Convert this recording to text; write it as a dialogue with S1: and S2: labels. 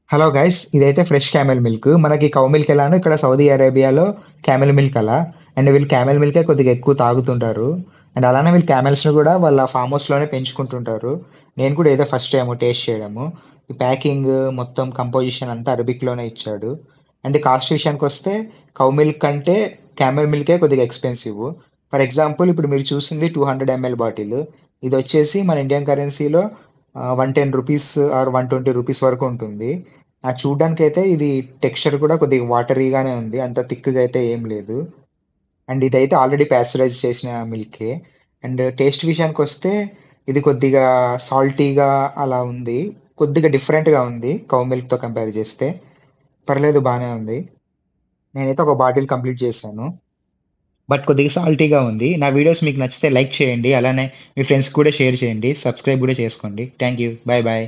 S1: Hello guys! ఇదైతే fresh camel milk. మనకి cow milk ఎలానో ఇక్కడ సౌదీ అరేబియాలో క్యామెల్ మిల్క్ అలా. అండ్ వీళ్ళు క్యామెల్ మిల్కే కొద్దిగా ఎక్కువ తాగుతుంటారు. అండ్ అలానే వీళ్ళు క్యామెల్స్‌ని గూడా వాళ్ళ ఫార్మ్ హౌస్‌లోనే పెంచుకుంటుంటారు. నేను కూడా ఇదే ఫస్ట్ టైము టేస్ట్ చేయడము. ఈ ప్యాకింగ్ మొత్తం కంపోజిషన్ అంతా అరబిక్‌లోనే ఇచ్చాడు. అండ్ కాస్ట్ విషయానికొస్తే కౌ మిల్క్ కంటే క్యామెల్ మిల్కే కొద్దిగా ఎక్స్‌పెన్సివ్. ఫర్ ఎగ్జాంపుల్ ఇప్పుడు మీరు చూసింది 200 ఎంఎల్ బాటిల్. ఇదొచ్చేసి మన ఇండియన్ కరెన్సీలో 110 రూపీస్ ఆర్ 120 రూపీస్ వరకు ఉంటుంది. చూడ్డానికైతే ఇది టెక్స్చర్ కూడా కొద్దిగా వాటరీగానే ఉంది. అంత థిక్‌గా అయితే ఏం లేదు. అండ్ ఇదైతే ఆల్రెడీ పాస్చరైజ్ చేసిన మిల్కే. అండ్ టేస్ట్ విషయానికొస్తే ఇది కొద్దిగా సాల్టీగా అలా ఉంది. కొద్దిగా డిఫరెంట్‌గా ఉంది కౌ మిల్క్‌తో కంపేర్ చేస్తే. పర్లేదు బానే ఉంది. నేనైతే ఒక బాటిల్ కంప్లీట్ చేశాను. బట్ కొద్దిగా సాల్టీగా ఉంది. నా వీడియోస్ మీకు నచ్చితే లైక్ చేయండి. అలానే మీ ఫ్రెండ్స్‌కి కూడా షేర్ చేయండి. సబ్స్క్రైబ్ కూడా చేసుకోండి. Thank you. Bye bye.